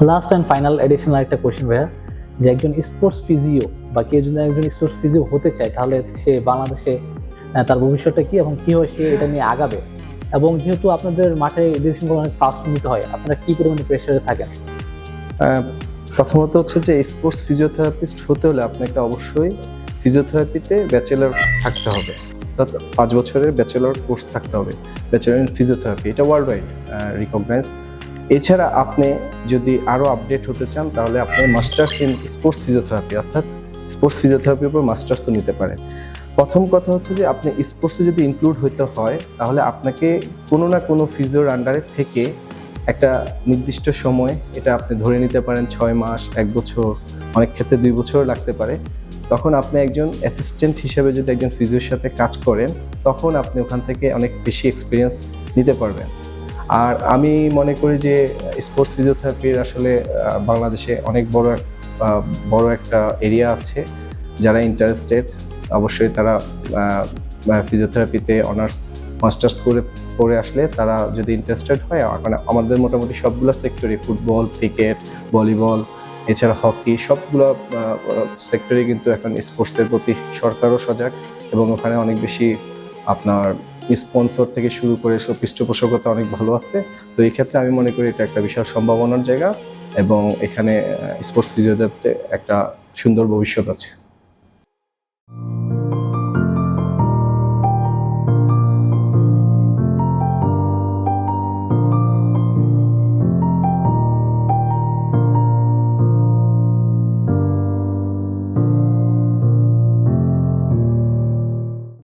Last and final additional একটা question ভাইয়া, যে একজন স্পোর্টস ফিজিও বা কেউ যদি একজন স্পোর্টস ফিজিও হতে চায় তাহলে সে বাংলাদেশে তার ভবিষ্যৎটা কি এবং কিভাবে সে এটা নিয়ে আগাবে, এবং যেহেতু আপনাদের মাঠে ডিসিশনগুলো অনেক ফাস্ট নিতে হয়, আপনারা কি পরিমাণে প্রেসারে থাকেন? প্রথমত হচ্ছে যে স্পোর্টস ফিজিওথেরাপিস্ট হতে হলে আপনাকে অবশ্যই ফিজিওথেরাপিতে ব্যাচেলর থাকতে হবে, অর্থাৎ 5 বছরের ব্যাচেলর কোর্স থাকতে হবে, ব্যাচেলর ইন ফিজিওথেরাপি, এটা ওয়ার্ল্ড ওয়াইড রিকগনাইজড। এছাড়া আপনি যদি আরও আপডেট হতে চান তাহলে আপনি মাস্টার্স ইন স্পোর্টস ফিজিওথেরাপি অর্থাৎ স্পোর্টস ফিজিওথেরাপির উপর মাস্টার্সও নিতে পারেন। প্রথম কথা হচ্ছে যে আপনি স্পোর্টসে যদি ইনক্লুড হতে হয় তাহলে আপনাকে কোনো না কোনো ফিজিওর আন্ডারে থেকে একটা নির্দিষ্ট সময়, এটা আপনি ধরে নিতে পারেন 6 মাস, 1 বছর, অনেক ক্ষেত্রে 2 বছর লাগতে পারে। তখন আপনি একজন অ্যাসিস্ট্যান্ট হিসেবে যদি একজন ফিজিওর সাথে কাজ করেন তখন আপনি ওখান থেকে অনেক বেশি এক্সপিরিয়েন্স নিতে পারবেন। আর আমি মনে করি যে স্পোর্টস ফিজিওথেরাপির আসলে বাংলাদেশে অনেক বড় একটা এরিয়া আছে। যারা ইন্টারেস্টেড অবশ্যই তারা ফিজিওথেরাপিতে অনার্স মাস্টার্স করে আসলে তারা যদি ইন্টারেস্টেড হয়, মানে আমাদের মোটামুটি সবগুলো সেক্টরে, ফুটবল, ক্রিকেট, ভলিবল, এছাড়া হকি, সবগুলো সেক্টরে কিন্তু এখন স্পোর্টসের প্রতি সরকারও সজাগ এবং ওখানে অনেক বেশি আপনার স্পন্সর থেকে শুরু করে সব পৃষ্ঠপোষকতা অনেক ভালো আছে। তো এই ক্ষেত্রে আমি মনে করি এটা একটা বিশাল সম্ভাবনার জায়গা এবং এখানে স্পোর্টস ফিজিওথেরাপিতে একটা সুন্দর ভবিষ্যৎ আছে।